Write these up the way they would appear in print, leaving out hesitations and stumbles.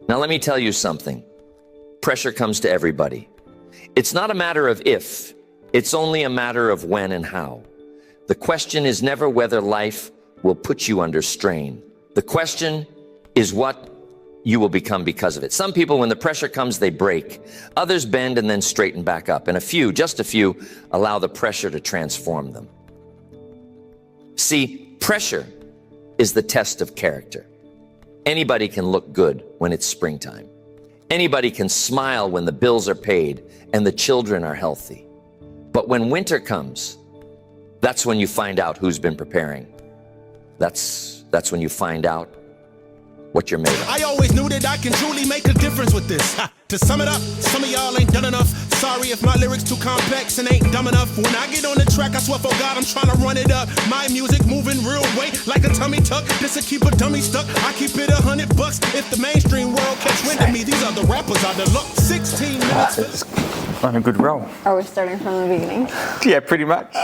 Now let me tell you something. Pressure comes to everybody. It's not a matter of if, it's only a matter of when and how. The question is never whether life will put you under strain. The question is what you will become because of it. Some people, when the pressure comes, they break. Others bend and then straighten back up. And a few, just a few, allow the pressure to transform them. See, pressure is the test of character. Anybody can look good when it's springtime. Anybody can smile when the bills are paid and the children are healthy. But when winter comes, that's when you find out who's been preparing. That's when you find out what you're made of. I always knew that I can truly make a difference with this. To sum it up, some of y'all ain't done enough. Sorry if my lyrics too complex and ain't dumb enough. When I get on the track, I swear for God, I'm trying to run it up. My music moving real weight like a tummy tuck. This will keep a dummy stuck. I keep it $100 if the mainstream world catch wind of me. These other rappers are the luck. 16 minutes. It's on a good roll. Are we starting from the beginning? Yeah, pretty much.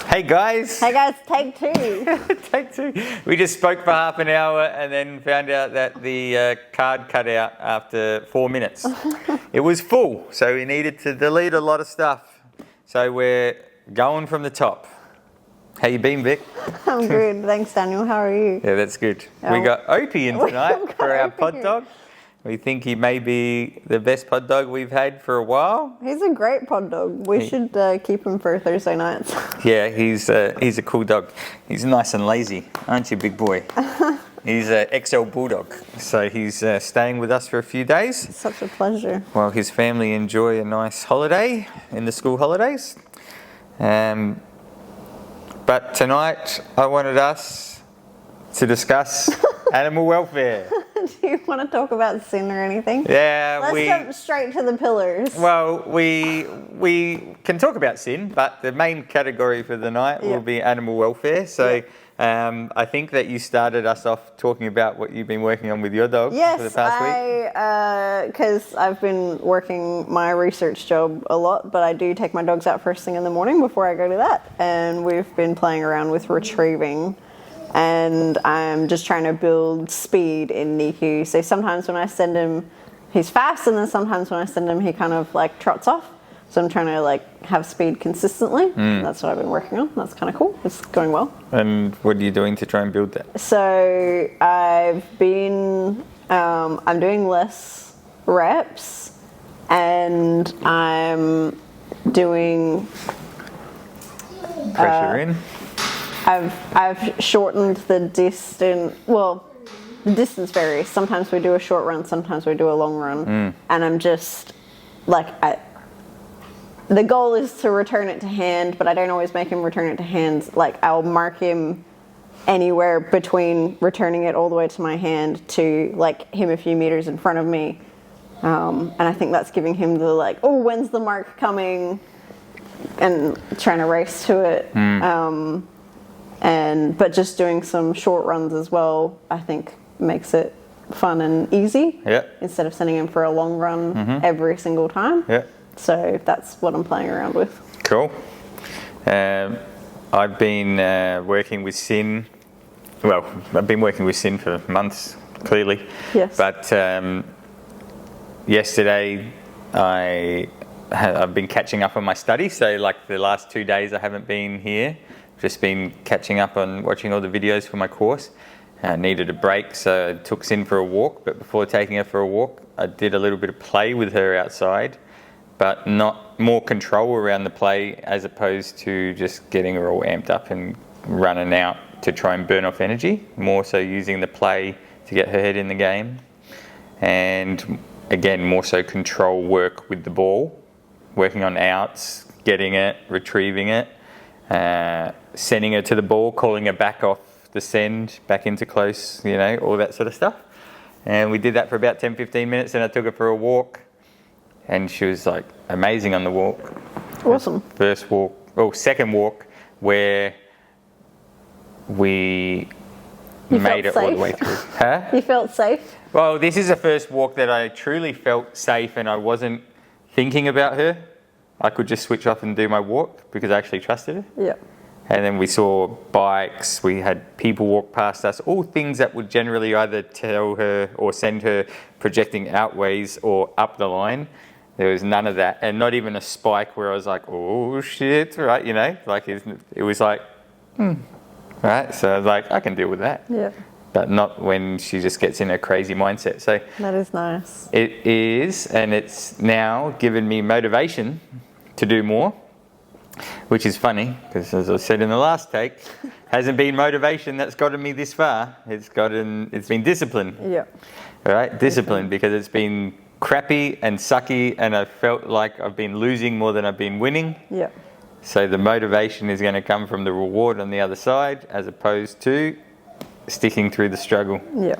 Hey guys. Hey guys, take two. Take two. We just spoke for half an hour and then found out that the card cut out after 4 minutes. It was full, so we needed to delete a lot of stuff. So we're going from the top. How you been, Vic? I'm good, thanks Daniel. How are you? Yeah, that's good. We got Opie in tonight for our pod dog. We think he may be the best pod dog we've had for a while. He's a great pod dog. We should keep him for Thursday nights. Yeah, he's a cool dog. He's nice and lazy, aren't you, big boy? He's an XL Bulldog, so he's staying with us for a few days. It's such a pleasure. While his family enjoy a nice holiday in the school holidays. But tonight I wanted us to discuss animal welfare. Do you want to talk about sin or anything? Yeah, Let's jump straight to the pillars. Well, we can talk about sin, but the main category for the night will be animal welfare. So I think that you started us off talking about what you've been working on with your dog for the past week. Because I've been working my research job a lot, but I do take my dogs out first thing in the morning before I go to that. And we've been playing around with retrieving. And I'm just trying to build speed in Neeku. So sometimes when I send him, he's fast, and then sometimes when I send him, he kind of like trots off. So I'm trying to like have speed consistently. That's what I've been working on. That's kind of cool. It's going well. And what are you doing to try and build that? So I've been, I'm doing less reps, and I'm doing Pressure in. I've shortened the distance. Well, the distance varies. Sometimes we do a short run, sometimes we do a long run. And I'm just like, the goal is to return it to hand, but I don't always make him return it to hands. Like, I'll mark him anywhere between returning it all the way to my hand to like him a few meters in front of me. And I think that's giving him the like, oh, when's the mark coming? And trying to race to it. But just doing some short runs as well, I think makes it fun and easy. Instead of sending him for a long run every single time. So that's what I'm playing around with. Cool. I've been working with Sin. Well, I've been working with Sin for months, clearly. Yes. But yesterday I've been catching up on my study. So like the last 2 days I haven't been here. Just been catching up on watching all the videos for my course. I needed a break, so I took Sin for a walk. But before taking her for a walk, I did a little bit of play with her outside, but not more control around the play as opposed to just getting her all amped up and running out to try and burn off energy. More so using the play to get her head in the game. And again, more so control work with the ball, working on outs, getting it, retrieving it. Sending her to the ball, calling her back off the send, back into close, you know, all that sort of stuff. And we did that for about 10-15 minutes, and I took her for a walk, and she was like amazing on the walk. Awesome. Second walk where we made it all the way through. Huh? You felt safe? Well, this is the first walk that I truly felt safe and I wasn't thinking about her. I could just switch off and do my walk because I actually trusted her. Yeah. And then we saw bikes, we had people walk past us, all things that would generally either tell her or send her projecting outways or up the line. There was none of that, and not even a spike where I was like, oh shit, right, you know, like it was like, right, so I was like, I can deal with that. Yeah. But not when she just gets in a crazy mindset. So That is nice. it is, and it's now given me motivation to do more, which is funny, because as I said in the last take, hasn't been motivation that's gotten me this far. It's been discipline. Yeah. All right, discipline, because it's been crappy and sucky, and I felt like I've been losing more than I've been winning. Yeah. So the motivation is going to come from the reward on the other side, as opposed to sticking through the struggle. Yeah.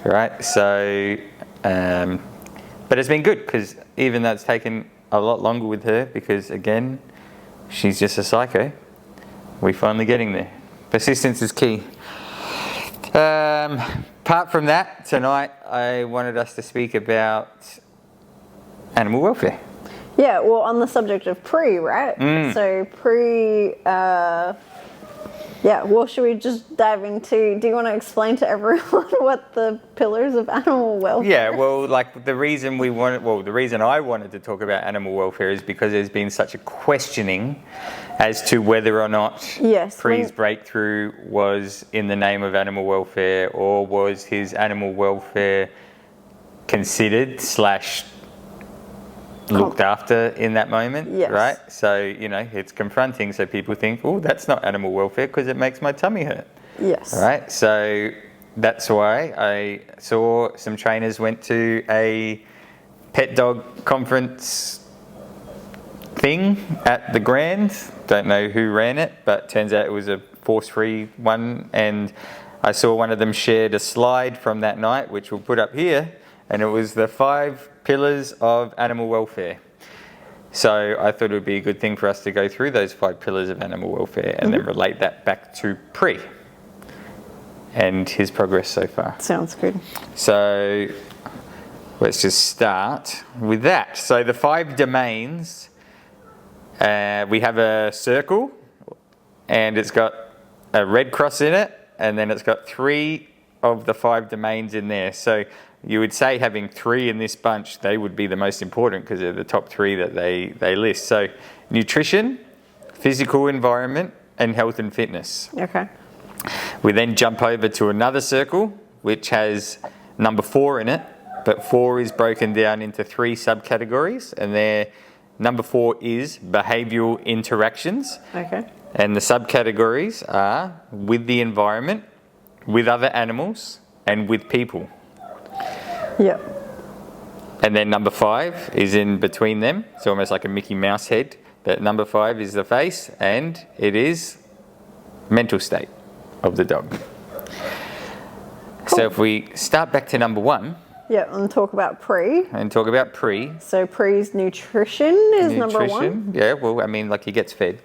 Right, so, but it's been good, because even though it's taken a lot longer with her, because again, she's just a psycho, we're finally getting there. Persistence is key. Apart from that, tonight I wanted us to speak about animal welfare. Yeah, well, on the subject of pre, right? So pre, yeah, well, should we just dive into, do you want to explain to everyone what the pillars of animal welfare Yeah, well, like the reason I wanted to talk about animal welfare is because there's been such a questioning as to whether or not Pre's breakthrough was in the name of animal welfare, or was his animal welfare considered / looked after in that moment, right? So, you know, it's confronting, so people think, oh, that's not animal welfare because it makes my tummy hurt. Yes. Right? So that's why I saw some trainers went to a pet dog conference thing at the Grand. Don't know who ran it, but turns out it was a force-free one, and I saw one of them shared a slide from that night, which we'll put up here, and it was the 5 pillars of animal welfare. So I thought it would be a good thing for us to go through those 5 pillars of animal welfare and then relate that back to Pre and his progress so far. Sounds good. So let's just start with that. So the 5 domains, we have a circle, and it's got a red cross in it, and then it's got 3 of the 5 domains in there. So you would say having 3 in this bunch, they would be the most important because they're the top 3 that they list. So nutrition, physical environment, and health and fitness. Okay. We then jump over to another circle, which has number 4 in it, but 4 is broken down into 3 subcategories, and there, number 4 is behavioural interactions. Okay. And the subcategories are with the environment, with other animals, and with people. Yep. And then number 5 is in between them. It's almost like a Mickey Mouse head. But number 5 is the face, and it is mental state of the dog. Cool. So if we start back to number 1. Yeah, and talk about Pre. And talk about Pre. So Pre's nutrition is number 1. Yeah, well, I mean, like, he gets fed,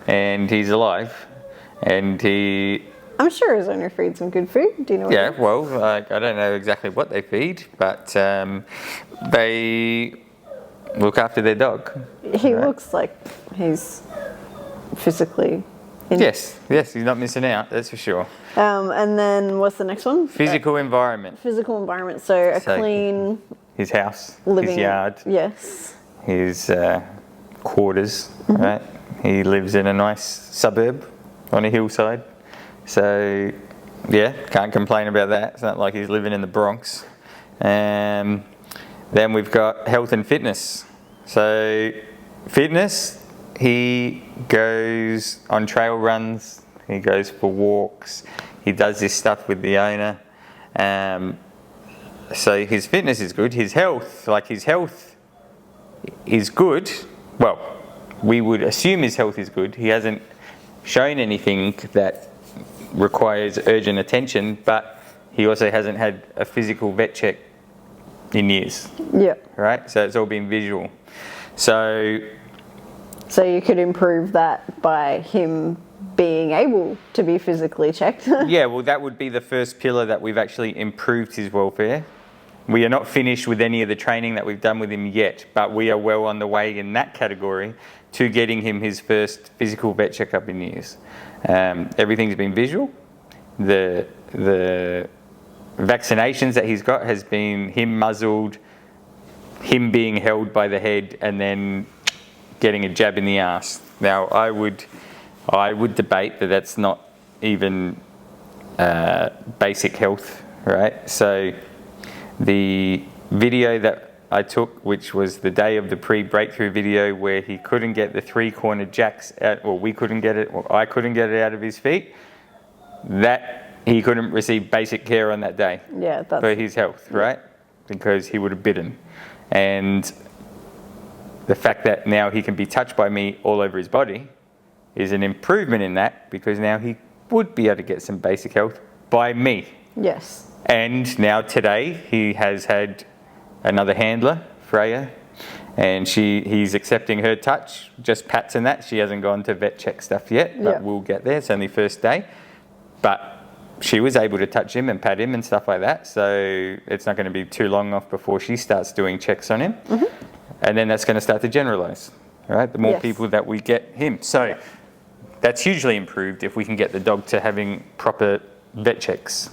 and he's alive, and he... I'm sure his owner feeds him good food. Do you know what? Yeah, well, I don't know exactly what they feed, but they look after their dog. He looks like he's physically... Yes, he's not missing out, that's for sure. And then what's the next one? Physical environment. Physical environment, so clean... His house, living, his yard. Yes. His quarters, right? He lives in a nice suburb on a hillside. So, yeah, can't complain about that. It's not like he's living in the Bronx. Then we've got health and fitness. So, fitness, he goes on trail runs, he goes for walks, he does this stuff with the owner. So his fitness is good. His health is good. Well, we would assume his health is good. He hasn't shown anything that requires urgent attention, but he also hasn't had a physical vet check in years. Yeah. Right? So it's all been visual. So you could improve that by him being able to be physically checked. Yeah, well, that would be the first pillar that we've actually improved his welfare. We are not finished with any of the training that we've done with him yet, but we are well on the way in that category to getting him his first physical vet checkup in years. Everything's been visual. The vaccinations that he's got has been him muzzled, him being held by the head, and then getting a jab in the ass. Now, I would debate that that's not even basic health, right? So the video that I took, which was the day of the pre-breakthrough video where he couldn't get the 3-cornered jacks out, or we couldn't get it, or I couldn't get it out of his feet, that he couldn't receive basic care on that day for his health, right? Because he would have bitten. And the fact that now he can be touched by me all over his body is an improvement in that, because now he would be able to get some basic health by me. Yes. And now today he has had another handler, Freya, and he's accepting her touch, just pats and that. She hasn't gone to vet check stuff yet, but we'll get there. It's only first day. But she was able to touch him and pat him and stuff like that. So it's not going to be too long off before she starts doing checks on him. And then that's going to start to generalize, right? The more people that we get him. So that's hugely improved if we can get the dog to having proper vet checks.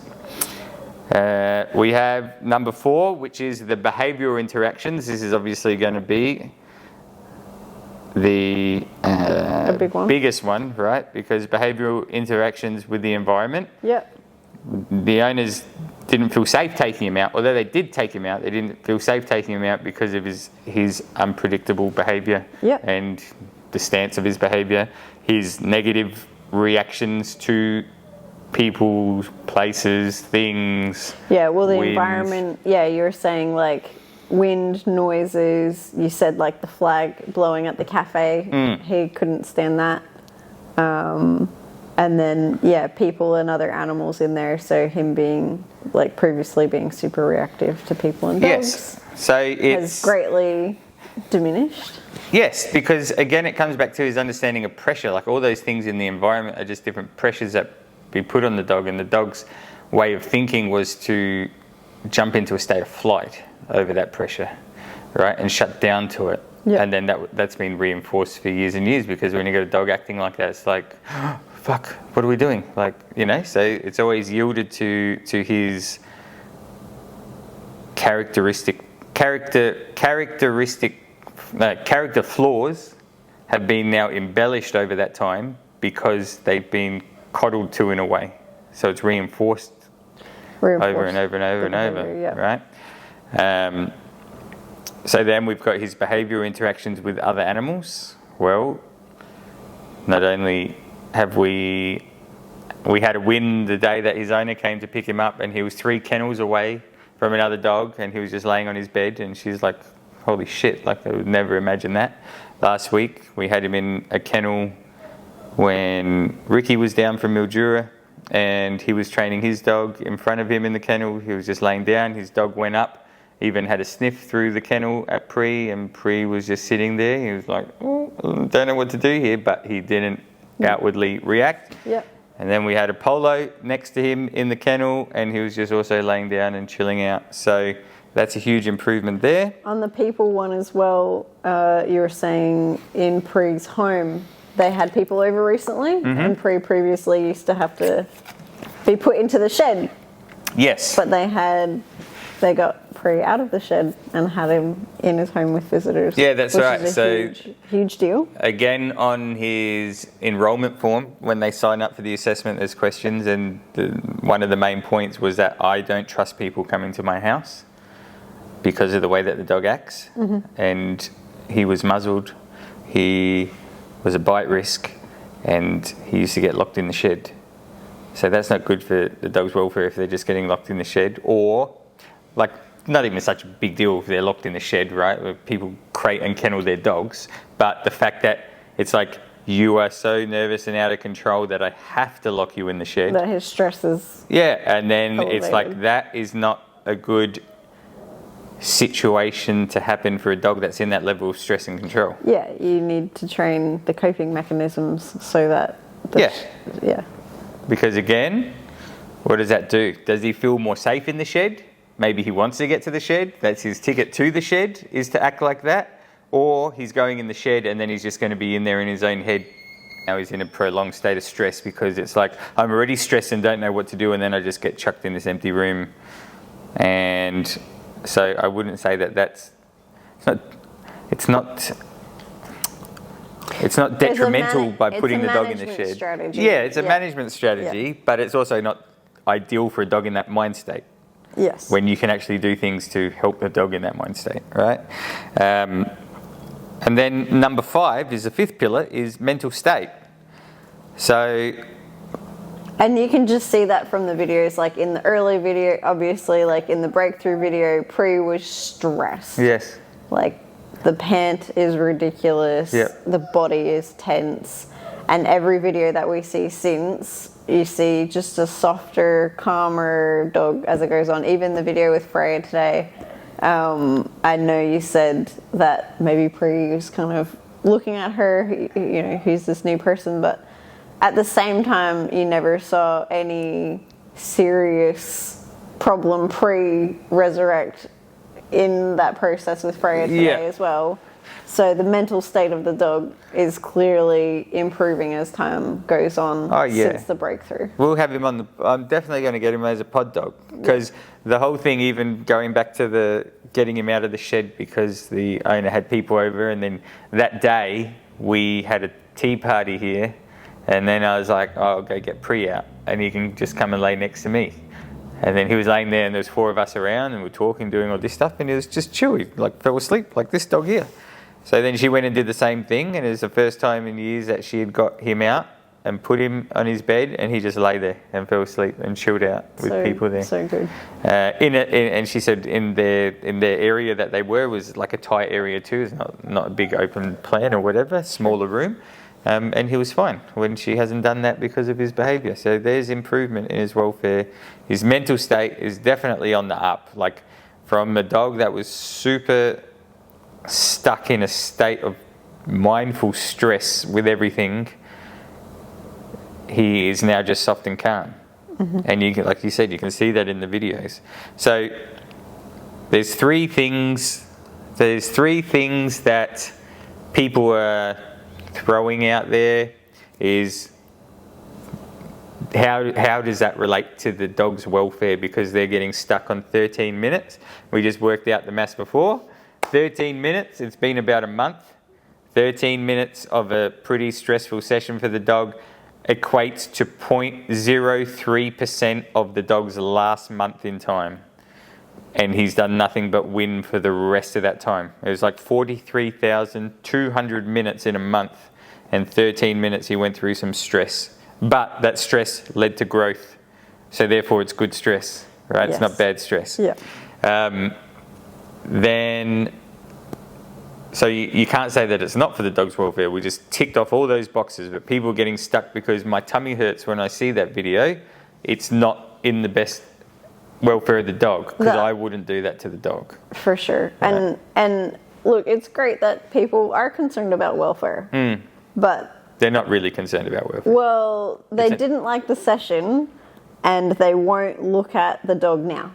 We have number 4, which is the behavioural interactions. This is obviously going to be the biggest one, right? Because behavioural interactions with the environment. The owners didn't feel safe taking him out. Although they did take him out, they didn't feel safe taking him out because of his unpredictable behaviour and the stance of his behaviour, his negative reactions to people, places, things. Yeah, well, the wind. environment, you were saying like wind, noises. You said like the flag blowing at the cafe. He couldn't stand that. And then, people and other animals in there. So him being, like, previously being super reactive to people and dogs. So it has greatly diminished. Yes, because again, it comes back to his understanding of pressure. Like all those things in the environment are just different pressures that be put on the dog, and the dog's way of thinking was to jump into a state of flight over that pressure, right, and shut down to it. And then that's been reinforced for years and years, because when you got a dog acting like that, it's like, oh, fuck, what are we doing? Like, so it's always yielded to his character flaws have been now embellished over that time because they've been coddled to in a way. So it's reinforced over and over and over and over, right? So then we've got his behavioural interactions with other animals. Well, not only have we had a win the day that his owner came to pick him up, and he was 3 kennels away from another dog, and he was just laying on his bed, and she's like, holy shit, like I would never imagine that. Last week we had him in a kennel when Ricky was down from Mildura, and he was training his dog in front of him in the kennel. He was just laying down, his dog went up, even had a sniff through the kennel at Pri, and Pri was just sitting there. He was like, oh, don't know what to do here, but he didn't outwardly react. And then we had Apollo next to him in the kennel, and he was just also laying down and chilling out. So that's a huge improvement there. On the people one as well, you were saying in Pri's home, they had people over recently, and Pri previously used to have to be put into the shed. Yes. But they got Pri out of the shed and had him in his home with visitors. Yeah, that's right. Is a huge deal. Again, on his enrolment form, when they sign up for the assessment, there's questions, and one of the main points was that I don't trust people coming to my house because of the way that the dog acts. And he was muzzled, he was a bite risk, and he used to get locked in the shed. So that's not good for the dog's welfare if they're just getting locked in the shed, or like not even such a big deal if they're locked in the shed, right? Where people crate and kennel their dogs, but the fact that it's like, you are so nervous and out of control that I have to lock you in the shed. That his stress is and then elevated. It's like, that is not a good situation to happen for a dog that's in that level of stress and control. Yeah, you need to train the coping mechanisms so that because again, what does that do? Does he feel more safe in the shed? Maybe he wants to get to the shed. That's his ticket to the shed, is to act like that. Or he's going in the shed and then he's just going to be in there in his own head Now he's in a prolonged state of stress because it's like I'm already stressed and don't know what to do, and then I just get chucked in this empty room. And so I wouldn't say that it's not detrimental by putting the dog in the shed. Strategy. Yeah, it's a management strategy, but it's also not ideal for a dog in that mind state. Yes. When you can actually do things to help the dog in that mind state, right? And then number 5 is the 5th pillar is mental state. So, and you can just see that from the videos, like in the early video, obviously, like in the breakthrough video, Pre was stressed. yes, Like the pant is ridiculous. Yep. The body is tense. And every video that we see since, you see just a softer, calmer dog as it goes on. Even the video with Freya today, I know you said that maybe Pre was kind of looking at her, you know, who's this new person, but at the same time, you never saw any serious problem Pre-resurrect in that process with Freya today as well. So the mental state of the dog is clearly improving as time goes on since the breakthrough. We'll have him on I'm definitely going to get him as a pod dog, because the whole thing, even going back to the getting him out of the shed because the owner had people over, and then that day we had a tea party here, and then I was like, I'll go get Pre out and he can just come and lay next to me. And then he was laying there and there's 4 of us around and we're talking, doing all this stuff, and he was just chill, he like fell asleep like this dog here. So then she went and did the same thing, and it was the first time in years that she had got him out and put him on his bed, and he just lay there and fell asleep and chilled out with people there. So good. And she said in their area that they were was like a tight area too. It's not a big open plan or whatever, smaller room. And he was fine when she hasn't done that because of his behaviour. So there's improvement in his welfare. His mental state is definitely on the up. Like from a dog that was super stuck in a state of mindful stress with everything, he is now just soft and calm. Mm-hmm. And you can, like you said, you can see that in the videos. So there's three things that people are throwing out there. Is how does that relate to the dog's welfare, because they're getting stuck on 13 minutes. We just worked out the maths before. 13 minutes, it's been about a month. 13 minutes of a pretty stressful session for the dog equates to 0.03% of the dog's last month in time. And he's done nothing but win for the rest of that time. It was like 43,200 minutes in a month, and 13 minutes he went through some stress. But that stress led to growth. So therefore it's good stress, right? Yes. It's not bad stress. Yeah. So you can't say that it's not for the dog's welfare. We just ticked off all those boxes, but people are getting stuck because my tummy hurts when I see that video. It's not in the best welfare of the dog, because I wouldn't do that to the dog. For sure. Right. And look, it's great that people are concerned about welfare, but they're not really concerned about welfare. Well, they didn't like the session, and they won't look at the dog now.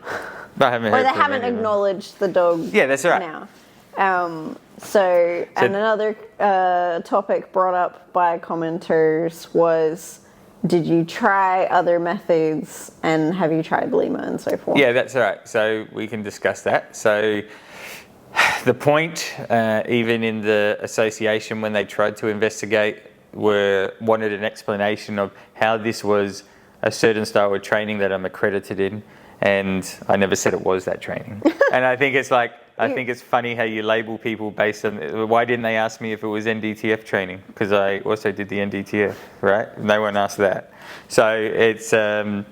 I haven't heard or they haven't acknowledged the dog. Yeah, that's right. Now. So another topic brought up by commenters was, did you try other methods, and have you tried LIMA and so forth? Yeah, that's right. So we can discuss that. So the point, even in the association when they tried to investigate, wanted an explanation of how this was a certain style of training that I'm accredited in, and I never said it was that training. And I think it's like, I think it's funny how you label people based on, why didn't they ask me if it was NDTF training? Because I also did the NDTF, right? No one asked that. So it's, the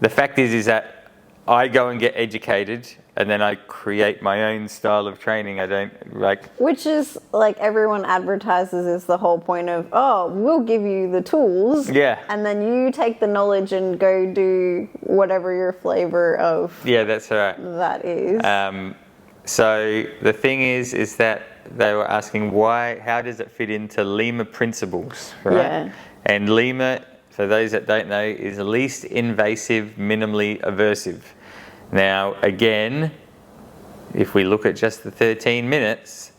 fact is that I go and get educated, and then I create my own style of training. I don't like... Which is, like everyone advertises, is the whole point of, oh, we'll give you the tools. Yeah. And then you take the knowledge and go do whatever your flavor of... Yeah, that's right. That is. So the thing is that they were asking how does it fit into LIMA principles, right? Yeah. And LIMA, for those that don't know, is least invasive, minimally aversive. Now, again, if we look at just the 13 minutes,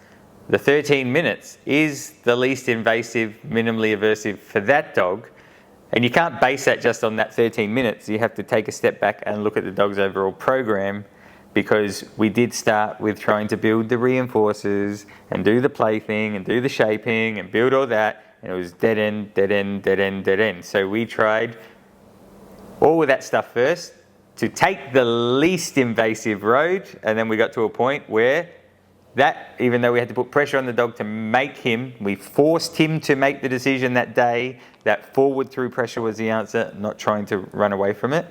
the 13 minutes is the least invasive, minimally aversive for that dog. And you can't base that just on that 13 minutes. You have to take a step back and look at the dog's overall program, because we did start with trying to build the reinforcers and do the play thing and do the shaping and build all that. And it was dead end, dead end, dead end, dead end. So we tried all of that stuff first to take the least invasive road. And then we got to a point where that, even though we had to put pressure on the dog to make him, we forced him to make the decision that day that forward through pressure was the answer, not trying to run away from it.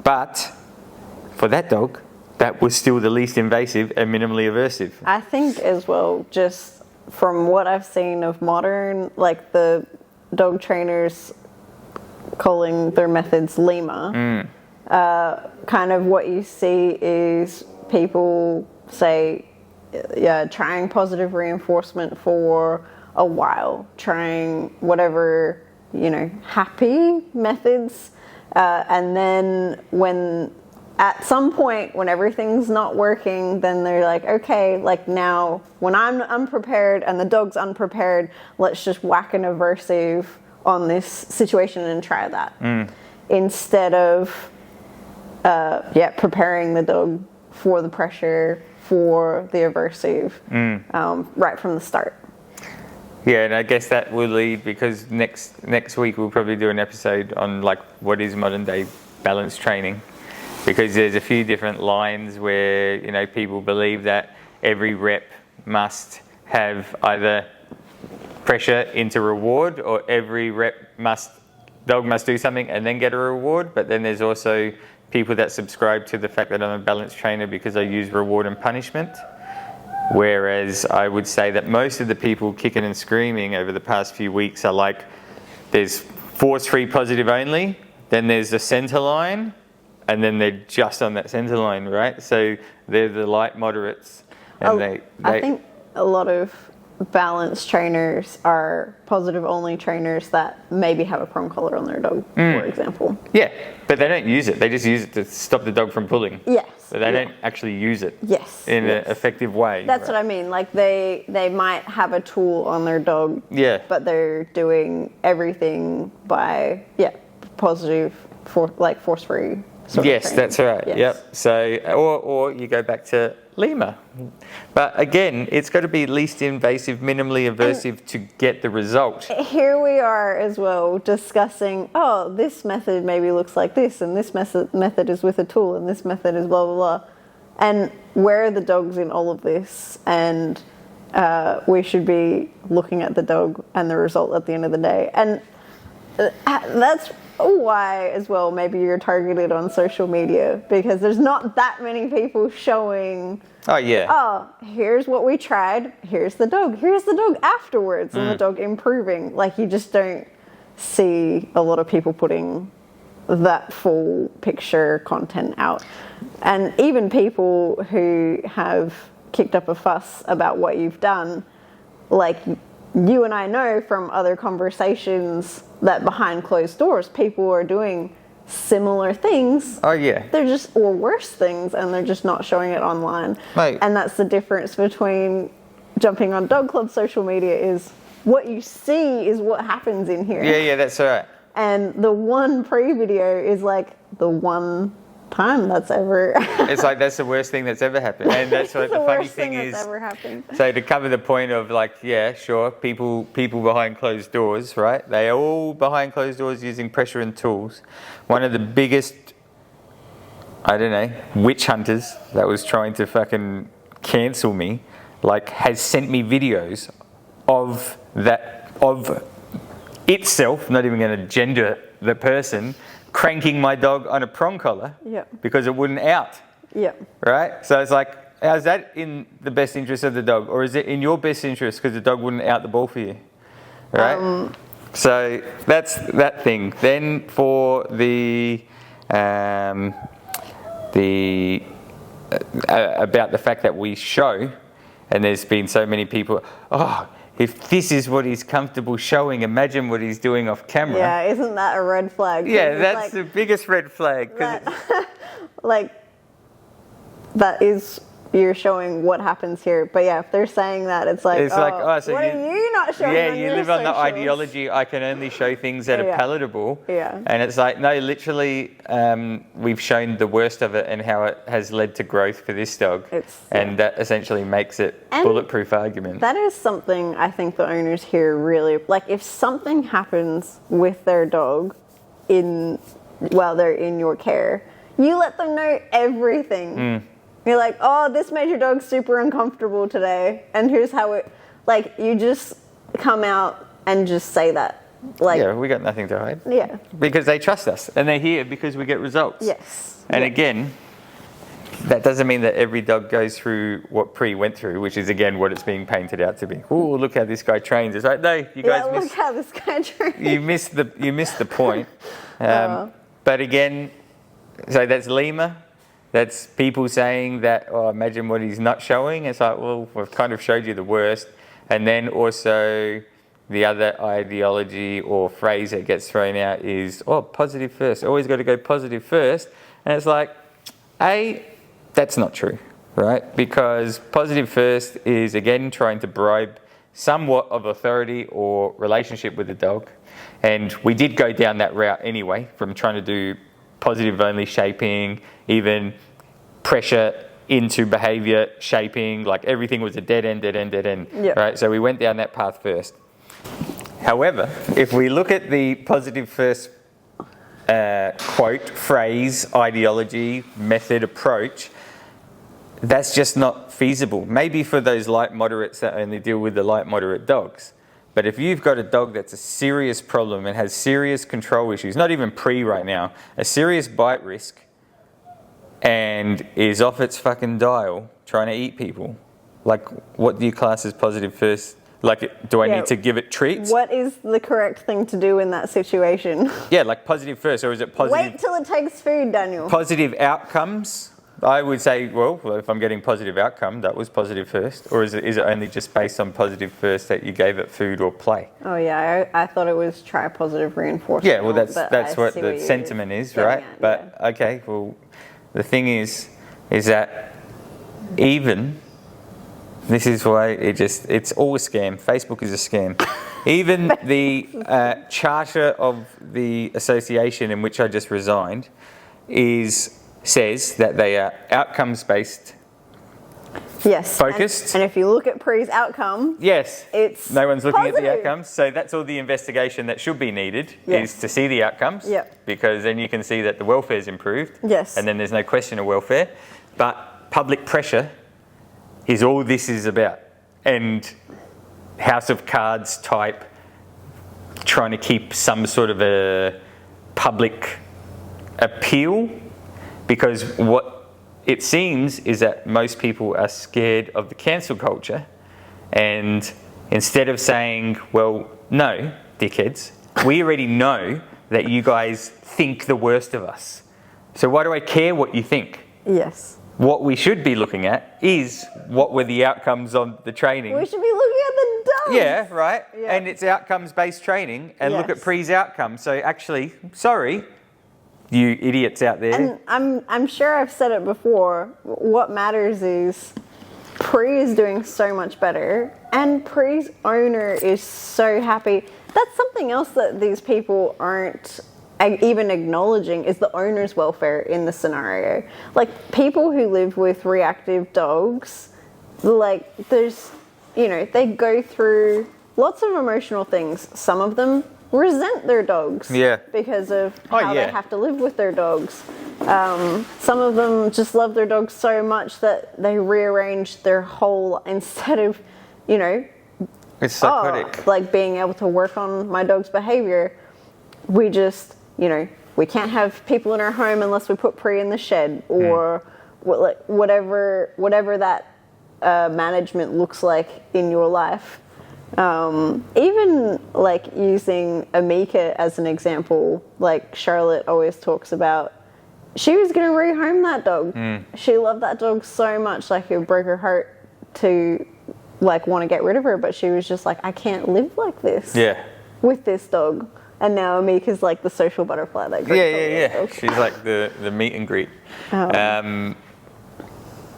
But for that dog, that was still the least invasive and minimally aversive. I think as well, just from what I've seen of modern, like the dog trainers calling their methods LIMA, kind of what you see is people say, trying positive reinforcement for a while, trying whatever, happy methods. And then when at some point when everything's not working, then they're like, okay, like now when I'm unprepared and the dog's unprepared, let's just whack an aversive on this situation and try that. Instead of, preparing the dog for the pressure, for the aversive, right from the start. Yeah, and I guess that will lead, because next week we'll probably do an episode on like what is modern day balance training, because there's a few different lines where people believe that every rep must have either pressure into reward, or every rep dog must do something and then get a reward. But then there's also people that subscribe to the fact that I'm a balance trainer because I use reward and punishment. Whereas I would say that most of the people kicking and screaming over the past few weeks are like, there's force-free positive only, then there's the center line, and then they're just on that center line, right? So they're the light moderates. And I think a lot of balance trainers are positive only trainers that maybe have a prong collar on their dog, for example. Yeah, but they don't use it. They just use it to stop the dog from pulling. Yes. But they don't actually use it in an effective way. That's what I mean. Like they might have a tool on their dog, but they're doing everything by positive, force-free. Yes, that's right. Yes. Yep. So, or you go back to LIMA. But again, it's got to be least invasive, minimally aversive to get the result. Here we are as well discussing, this method maybe looks like this, and this method is with a tool, and this method is blah, blah, blah. And where are the dogs in all of this? And we should be looking at the dog and the result at the end of the day. And that's why as well maybe you're targeted on social media, because there's not that many people showing here's what we tried, here's the dog afterwards, and the dog improving. Like, you just don't see a lot of people putting that full picture content out. And even people who have kicked up a fuss about what you've done, like you and I know from other conversations that behind closed doors, people are doing similar things. Oh yeah. They're just, or worse things, and they're just not showing it online. Right. And that's the difference between jumping on Dog Club social media, is what you see is what happens in here. Yeah, that's all right. And the one pre-video is like the one time that's ever it's like that's the worst thing that's ever happened. And that's what the funny thing is, ever happened. So to cover the point of like, yeah, sure, people behind closed doors, right? They're all behind closed doors using pressure and tools. One of the biggest, I don't know, witch hunters that was trying to fucking cancel me, like, has sent me videos of itself, not even going to gender the person, cranking my dog on a prong collar because it wouldn't out. Yeah. Right? So it's like, how's that in the best interest of the dog? Or is it in your best interest because the dog wouldn't out the ball for you? Right? So that's that thing. Then for the about the fact that we show, and there's been so many people, if this is what he's comfortable showing, imagine what he's doing off camera. Yeah, isn't that a red flag? Yeah, that's like, the biggest red flag. That is you're showing what happens here. But yeah, if they're saying that, it's like, so what are you not showing? Yeah, on you your live on the socials? ideology, I can only show things that are palatable. Yeah. And it's like, no, literally, we've shown the worst of it and how it has led to growth for this dog. And that essentially makes it bulletproof argument. That is something I think the owners here really, like if something happens with their dog while they're in your care, you let them know everything. You're like, oh, this made your dog super uncomfortable today, and here's how it, like, you just come out and just say that. Like, yeah, we got nothing to hide. Yeah. Because they trust us, and they're here because we get results. Yes. And again, that doesn't mean that every dog goes through what Pre went through, which is, again, what it's being painted out to be. Oh, look how this guy trains. It's like, no, you guys look how this guy trains. You missed the point. But again, so that's LIMA. That's people saying that, oh, imagine what he's not showing. It's like, well, we've kind of showed you the worst. And then also the other ideology or phrase that gets thrown out is, oh, positive first. Always got to go positive first. And it's like, that's not true, right? Because positive first is, again, trying to bribe somewhat of authority or relationship with the dog. And we did go down that route anyway, from trying to do positive only shaping, even pressure into behavior shaping, like everything was a dead end, right? So we went down that path first. However, if we look at the positive first quote, phrase, ideology, method, approach, that's just not feasible. Maybe for those light moderates that only deal with the light moderate dogs. But if you've got a dog that's a serious problem and has serious control issues, not even Pre right now, a serious bite risk, and is off its fucking dial trying to eat people, like, what do you class as positive first? Like, do I need to give it treats? What is the correct thing to do in that situation? Yeah, like positive first, or is it positive? Wait till it takes food, Daniel. Positive outcomes? I would say, well, if I'm getting positive outcome, that was positive first. Or is it only just based on positive first that you gave it food or play? Oh yeah, I thought it was try positive reinforcement. Yeah, well that's what the sentiment is, right? But okay, well, the thing is that even, this is why it's all a scam. Facebook is a scam. Even the charter of the association in which I just resigned says that they are outcomes-based, focused. And if you look at Pre's outcome, it's no one's looking positive. at the outcomes. So that's all the investigation that should be needed, is to see the outcomes. Because then you can see that the welfare's improved. And then there's no question of welfare. But public pressure is all this is about. And House of Cards type, trying to keep some sort of a public appeal. Because what it seems is that most people are scared of the cancel culture, and instead of saying, well, no, dickheads, we already know that you guys think the worst of us. So why do I care what you think? Yes. What we should be looking at is what were the outcomes on the training. We should be looking at the dogs. Yeah, right. Yeah. And it's outcomes-based training, and look at Pre's outcomes. So actually, sorry, you idiots out there. And I'm sure I've said it before, what matters is Pre is doing so much better and Pre's owner is so happy. That's something else that these people aren't even acknowledging, is the owner's welfare in the scenario. Like, people who live with reactive dogs, like, there's, they go through lots of emotional things. Some of them resent their dogs because of how they have to live with their dogs. Some of them just love their dogs so much that they rearrange their whole, instead of, it's psychotic. Like being able to work on my dog's behavior, we just, we can't have people in our home unless we put Pre in the shed, or whatever that management looks like in your life. Even like using Amika as an example, like Charlotte always talks about, she was going to rehome that dog. She loved that dog so much, like it broke her heart to like want to get rid of her, but she was just like, I can't live like this with this dog. And now Amika's like the social butterfly that greets She's like the meet and greet.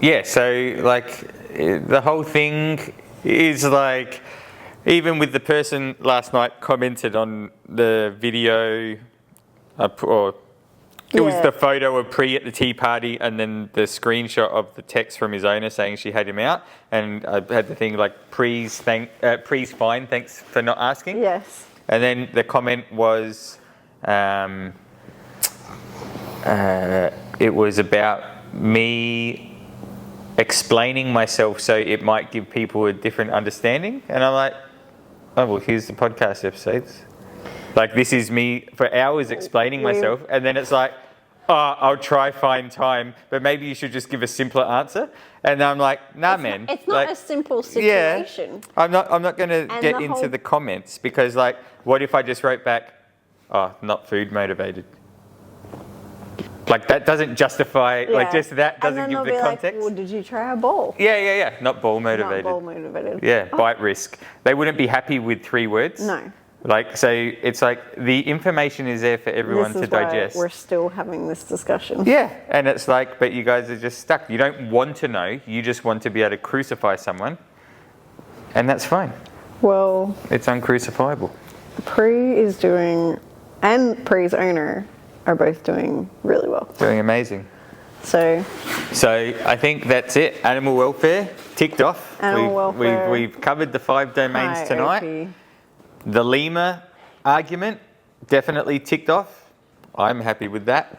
Yeah, so like the whole thing is like, even with the person last night commented on the video, or it was the photo of Pre at the tea party, and then the screenshot of the text from his owner saying she had him out, and I had the thing like, Pre's fine, thanks for not asking. Yes. And then the comment was, it was about me explaining myself so it might give people a different understanding. And I'm like, oh, well, here's the podcast episodes. Like, this is me for hours explaining myself. And then it's like, oh, I'll try find time, but maybe you should just give a simpler answer. And I'm like, nah, man. It's not like, a simple situation. Yeah, I'm not going to get into the comments, because like, what if I just wrote back, oh, not food motivated? Like, that doesn't justify, like, just that doesn't give the context. Like, well, did you try a bowl? Yeah. Not ball motivated. Not ball motivated. Yeah, bite risk. They wouldn't be happy with 3 words. No. Like, so it's like the information is there for everyone to digest. Why we're still having this discussion. Yeah, and it's like, but you guys are just stuck. You don't want to know. You just want to be able to crucify someone, and that's fine. Well, it's uncrucifiable. Pre is doing, and Pre's owner are both doing really well. Doing amazing. So I think that's it. Animal welfare ticked off. Welfare. We've covered the 5 domains tonight. OP. The LIMA argument definitely ticked off. I'm happy with that.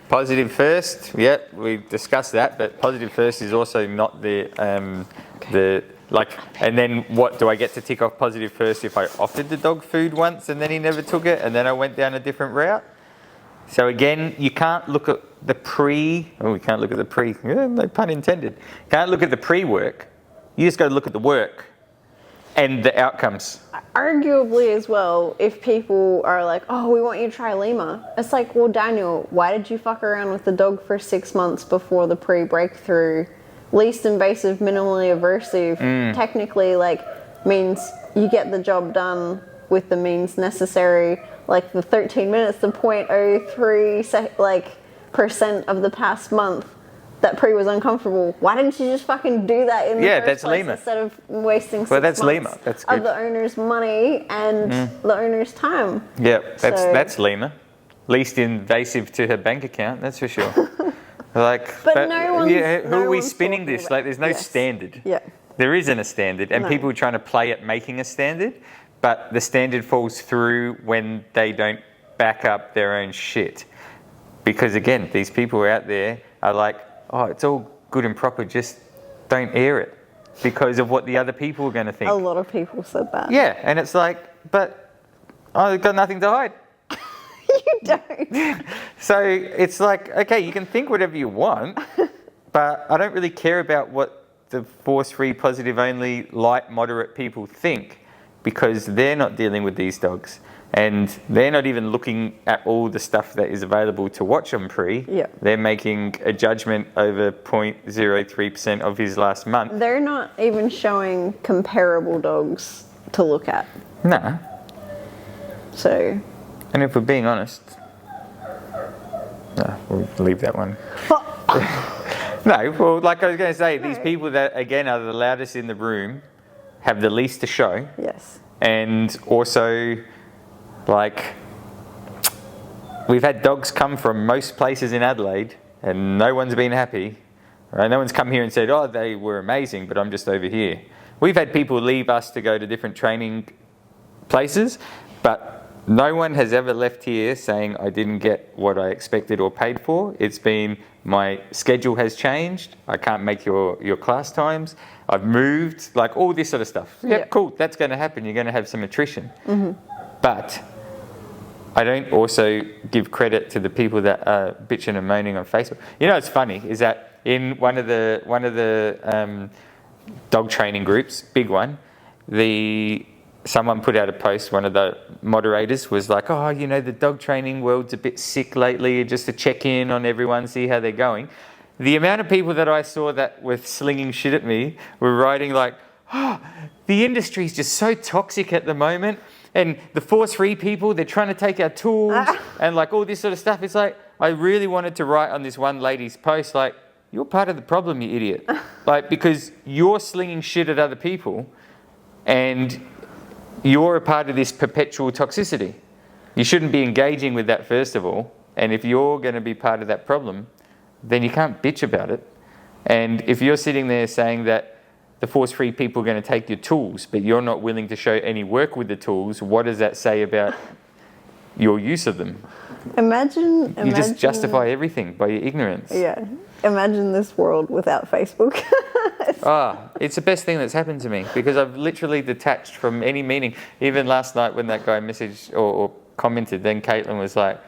Positive first, we discussed that, but positive first is also not the like. And then what do I get to tick off positive first if I offered the dog food once and then he never took it, and then I went down a different route? So again, you can't look at the we can't look at the pre. No pun intended. Can't look at the pre-work. You just got to look at the work and the outcomes. Arguably as well, if people are like, oh, we want you to try LIMA. It's like, well, Daniel, why did you fuck around with the dog for 6 months before the pre-breakthrough? Least invasive, minimally aversive, technically like means you get the job done with the means necessary. Like the 13 minutes, the 0.03% of the past month that Pre was uncomfortable. Why didn't you just fucking do that in the first place LIMA. instead of wasting 6 that's months LIMA. That's good. of the owner's money and the owner's time? Yeah, that's LIMA. Least invasive to her bank account, that's for sure. Like, but no one's, who are we spinning this? Like, there's no standard. Yeah. There isn't a standard, and people are trying to play at making a standard, but the standard falls through when they don't back up their own shit. Because again, these people out there are like, oh, it's all good and proper, just don't air it because of what the other people are going to think. A lot of people said that. Yeah, and it's like, but I've got nothing to hide. You don't. So it's like, okay, you can think whatever you want, but I don't really care about what the force-free, positive-only, light, moderate people think, because they're not dealing with these dogs. And they're not even looking at all the stuff that is available to watch on Pre. Yeah. They're making a judgment over 0.03% of his last month. They're not even showing comparable dogs to look at. Nah. So. And if we're being honest, no, we'll leave that one. No, well, like I was going to say, these people that, again, are the loudest in the room have the least to show. Yes. And also, like, we've had dogs come from most places in Adelaide and no one's been happy. Right? No one's come here and said, oh, they were amazing, but I'm just over here. We've had people leave us to go to different training places, but no one has ever left here saying I didn't get what I expected or paid for. It's been, my schedule has changed. I can't make your class times. I've moved, like all this sort of stuff. Yep, cool, that's going to happen. You're going to have some attrition. Mm-hmm. But I don't also give credit to the people that are bitching and moaning on Facebook. You know what's funny is that in one of the dog training groups, big one, someone put out a post, one of the moderators was like, oh, you know, the dog training world's a bit sick lately, just to check in on everyone, see how they're going. The amount of people that I saw that were slinging shit at me were writing like, oh, the industry's just so toxic at the moment, and the force-free people, they're trying to take our tools and like all this sort of stuff. It's like, I really wanted to write on this one lady's post like, you're part of the problem, you idiot. Like, because you're slinging shit at other people and you're a part of this perpetual toxicity. You shouldn't be engaging with that, first of all. And if you're going to be part of that problem, then you can't bitch about it. And if you're sitting there saying that the force-free people are going to take your tools, but you're not willing to show any work with the tools, what does that say about your use of them? Imagine You just justify everything by your ignorance. Yeah. Imagine this world without Facebook. It's the best thing that's happened to me, because I've literally detached from any meaning. Even last night when that guy messaged or commented, then Caitlin was like,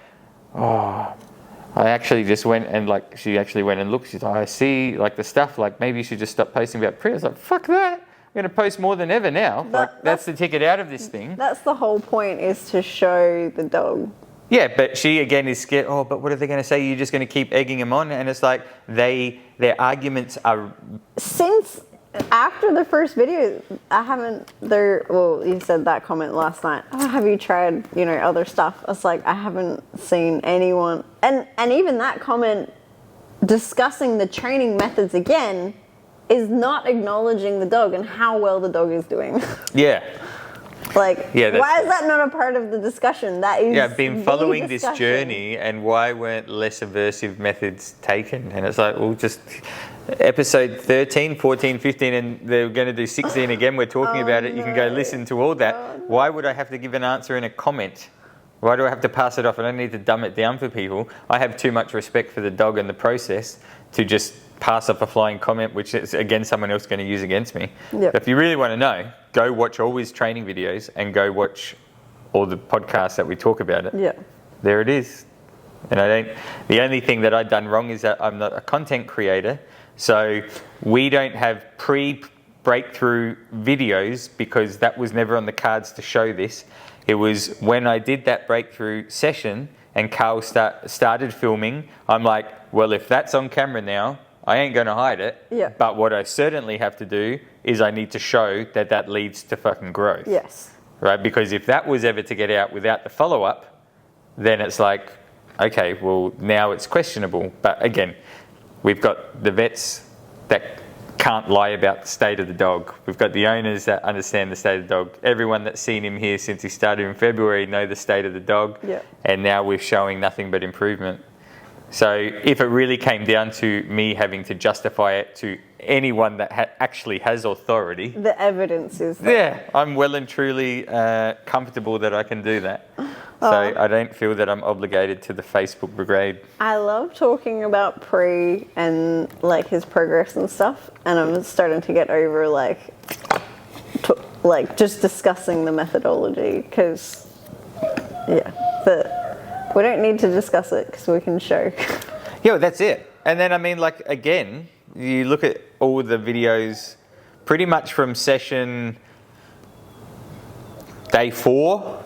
I actually just went and she actually went and looked. She's like, I see the stuff, maybe you should just stop posting about prayer. I was like, fuck that. I'm going to post more than ever now. That's the ticket out of this thing. That's the whole point, is to show the dog. Yeah, but she again is scared. Oh, but what are they going to say? You're just going to keep egging them on? And it's like their arguments are... Since after the first video, you said that comment last night. Oh, have you tried, other stuff? I was like, I haven't seen anyone. And even that comment discussing the training methods again is not acknowledging the dog and how well the dog is doing. Yeah. Why is that not a part of the discussion? That is I've been following this journey, and why weren't less aversive methods taken? And it's like, well, just episode 13, 14, 15, and they're going to do 16 again. We're talking about it. You can go listen to all that. Why would I have to give an answer in a comment? Why do I have to pass it off? I don't need to dumb it down for people. I have too much respect for the dog and the process to just pass off a flying comment, which is, again, someone else going to use against me. Yep. If you really want to know, go watch all his training videos and go watch all the podcasts that we talk about it. Yeah. There it is. And the only thing that I've done wrong is that I'm not a content creator. So we don't have pre-breakthrough videos, because that was never on the cards to show this. It was when I did that breakthrough session and Carl started filming, I'm like, well, if that's on camera now, I ain't going to hide it. Yeah. But what I certainly have to do is I need to show that leads to fucking growth. Yes. Right? Because if that was ever to get out without the follow-up, then it's like, okay, well, now it's questionable. But again, we've got the vets that can't lie about the state of the dog. We've got the owners that understand the state of the dog. Everyone that's seen him here since he started in February know the state of the dog. Yeah. And now we're showing nothing but improvement. So if it really came down to me having to justify it to anyone that actually has authority... The evidence is there. Yeah, I'm well and truly comfortable that I can do that. So I don't feel that I'm obligated to the Facebook brigade. I love talking about Pre and his progress and stuff, and I'm starting to get over just discussing the methodology, because we don't need to discuss it because we can show. Yeah, that's it. And then again, you look at all the videos pretty much from session day 4.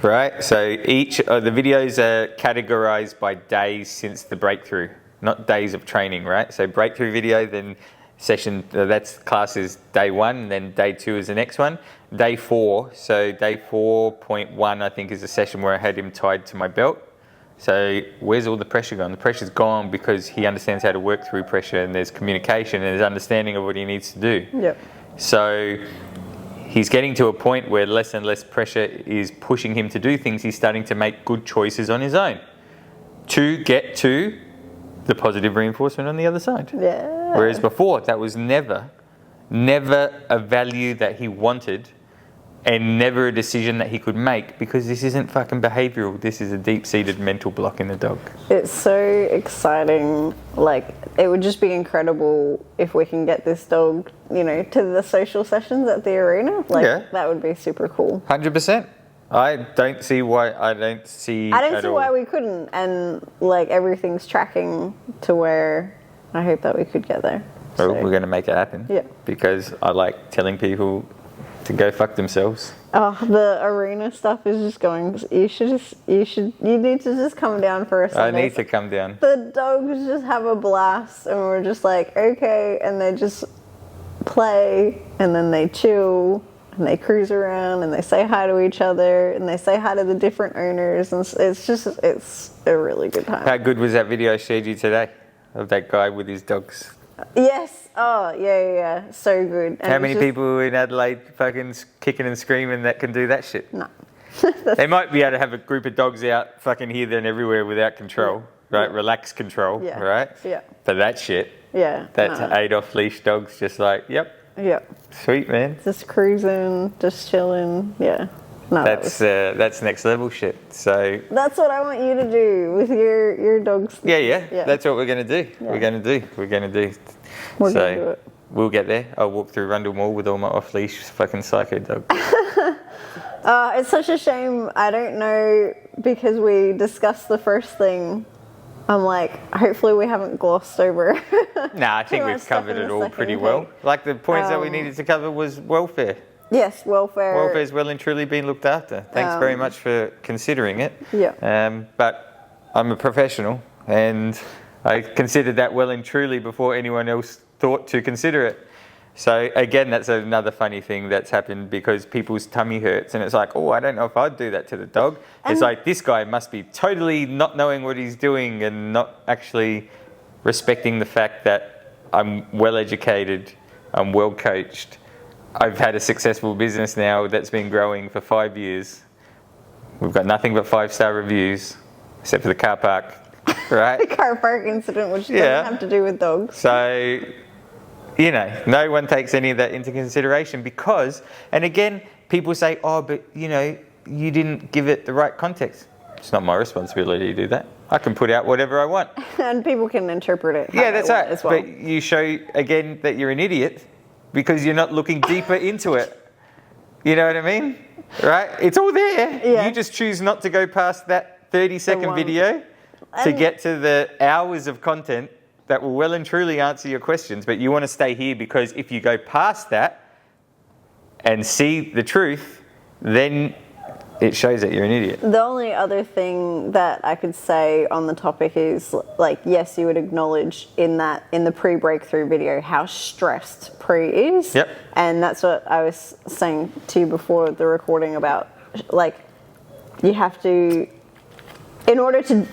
Right, so each of the videos are categorized by days since the breakthrough, not days of training, right? So breakthrough video, then session, that's class is day 1, and then day 2 is the next one. Day 4, so day 4.1, I think, is a session where I had him tied to my belt. So where's all the pressure gone? The pressure's gone because he understands how to work through pressure, and there's communication and there's understanding of what he needs to do. Yep. So he's getting to a point where less and less pressure is pushing him to do things. He's starting to make good choices on his own to get to the positive reinforcement on the other side. Yeah. Whereas before, that was never a value that he wanted, and never a decision that he could make, because this isn't fucking behavioural. This is a deep-seated mental block in the dog. It's so exciting. It would just be incredible if we can get this dog, to the social sessions at the arena. That would be super cool. 100%. I don't see why we couldn't. And everything's tracking to where I hope that we could get there. Well, we're going to make it happen. Yeah. Because I like telling people to go fuck themselves. Oh, the arena stuff is just going. You need to just come down for a Sunday. I need to come down. The dogs just have a blast, and we're just like, okay, and they just play, and then they chew, and they cruise around, and they say hi to each other, and they say hi to the different owners, and it's a really good time. How good was that video I showed you today? of that guy with his dogs? Yes. Oh, yeah. So good. And How many people in Adelaide fucking kicking and screaming that can do that shit? No. They might be able to have a group of dogs out fucking here, there and everywhere without control, right? Relaxed control, right? Yeah. But that shit, Yeah. that's 8 off-leash dogs just like, yep, sweet, man. Just cruising, just chilling. Yeah. No, That's next level shit. So that's what I want you to do with your dogs. yeah. That's what we're gonna do. Yeah. We're gonna do. We're gonna do it. We'll get there. I'll walk through Rundle Mall with all my off-leash fucking psycho dogs. It's such a shame. I don't know, because we discussed the first thing. I'm like, hopefully we haven't glossed over. Nah, I think we've covered it all pretty well. Like the points that we needed to cover was welfare. Yes, welfare. Welfare's well and truly been looked after. Thanks very much for considering it. Yeah. But I'm a professional, and I considered that well and truly before anyone else thought to consider it. So again, that's another funny thing that's happened, because people's tummy hurts, and it's like, oh, I don't know if I'd do that to the dog. It's like, this guy must be totally not knowing what he's doing and not actually respecting the fact that I'm well educated, I'm well coached. I've had a successful business now that's been growing for 5 years. We've got nothing but 5-star reviews, except for the car park, right? The car park incident, which doesn't have to do with dogs. So, you know, no one takes any of that into consideration, because, and again, people say, oh, but, you know, you didn't give it the right context. It's not my responsibility to do that. I can put out whatever I want. And people can interpret it. Yeah, that's right. As well. But you show, again, that you're an idiot, because you're not looking deeper into it. You know what I mean? Right? It's all there. Yeah. You just choose not to go past that 30-second video to get to the hours of content that will well and truly answer your questions. But you want to stay here, because if you go past that and see the truth, then it shows that you're an idiot. The only other thing that I could say on the topic is, like, yes, you would acknowledge in the pre-breakthrough video how stressed pre is. Yep. And that's what I was saying to you before the recording about, like, you have to, in order to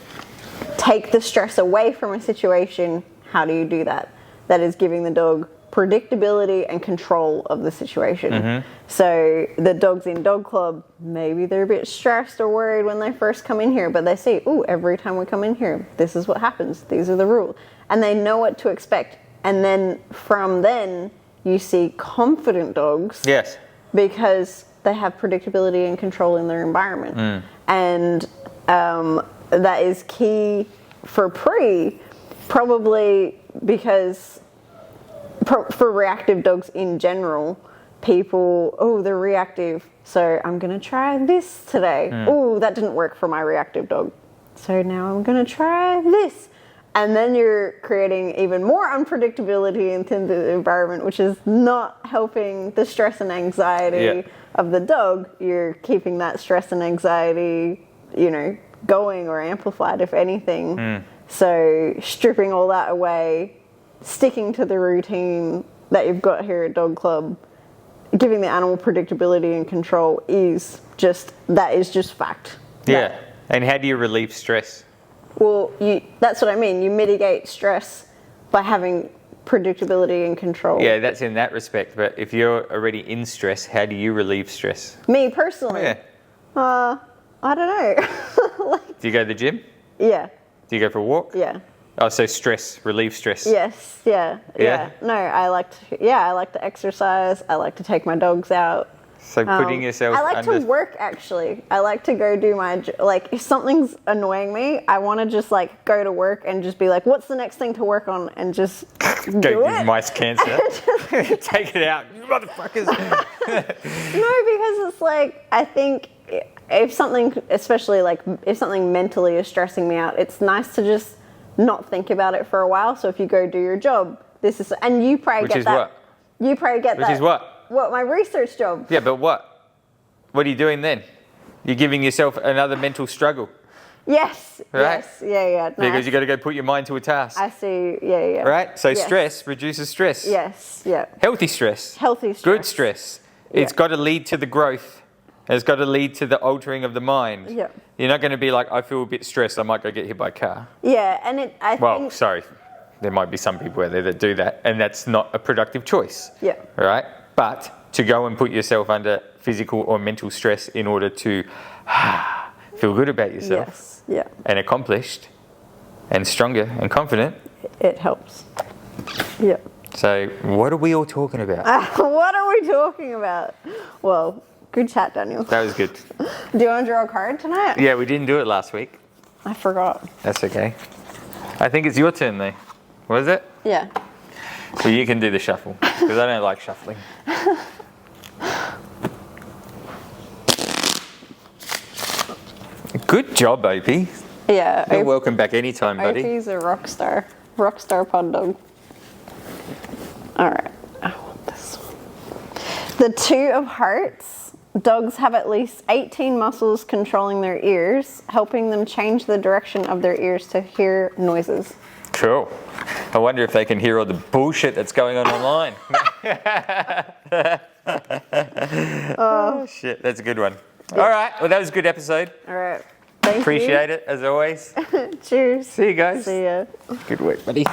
take the stress away from a situation, how do you do that? That is giving the dog predictability and control of the situation. Mm-hmm. So the dogs in dog club, maybe they're a bit stressed or worried when they first come in here, but they say, oh, every time we come in here, this is what happens. These are the rules. And they know what to expect. And then from then, you see confident dogs. Yes. Because they have predictability and control in their environment. And that is key for pre, probably because for reactive dogs in general, people, oh, they're reactive, so I'm going to try this today. Oh, that didn't work for my reactive dog, so now I'm going to try this. And then you're creating even more unpredictability into the environment, which is not helping the stress and anxiety of the dog. You're keeping that stress and anxiety, you know, going or amplified, if anything. So stripping all that away, sticking to the routine that you've got here at Dog Club, giving the animal predictability and control is just fact. Yeah. And how do you relieve stress? Well, that's what I mean. You mitigate stress by having predictability and control. Yeah, that's in that respect. But if you're already in stress, how do you relieve stress? Me personally? I don't know. Do you go to the gym? Yeah. Do you go for a walk? Yeah. Oh, so relieve stress. Yes, yeah. No, I like to exercise. I like to take my dogs out. So putting yourself I like to work, actually. I like to go do like, if something's annoying me, I want to just like go to work and just be like, what's the next thing to work on, and just go give mice cancer. Take it out, you motherfuckers. No, because it's like, I think if something, especially like if something mentally is stressing me out, it's nice to just not think about it for a while. So if you go do your job, this is, and you probably get that. You probably get that. Which is what? What, my research job. Yeah, but what? What are you doing then? You're giving yourself another mental struggle. Yes. Right? Yes. Yeah. No, because you got to go put your mind to a task. I see. Yeah. Right? So yes. Stress reduces stress. Yes. Yeah. Healthy stress. Good stress. Yeah. It's got to lead to the growth. It's got to lead to the altering of the mind. Yeah. You're not going to be like, I feel a bit stressed, I might go get hit by a car. Yeah, and I think... Well, sorry. there might be some people out there that do that, and that's not a productive choice. Yeah. Right? But to go and put yourself under physical or mental stress in order to feel good about yourself Yes. Yeah. and accomplished and stronger and confident. It helps. Yeah. So what are we all talking about? What are we talking about? Well, good chat, Daniel. That was good. Do you want to draw a card tonight? Yeah, we didn't do it last week. I forgot. That's okay. I think it's your turn though. Was it? Yeah. So you can do the shuffle, because I don't like shuffling. Good job, Opie. Yeah. You're welcome back anytime, buddy. Opie's a rock star. Rock star pod dog. All right. I want this one. The Two of Hearts. Dogs have at least 18 muscles controlling their ears, helping them change the direction of their ears to hear noises. Cool. I wonder if they can hear all the bullshit that's going on online. Oh, shit. That's a good one. All right. Well, that was a good episode. All right. Thank Appreciate it, as always. you. Cheers. See you guys. See ya. Good work, buddy.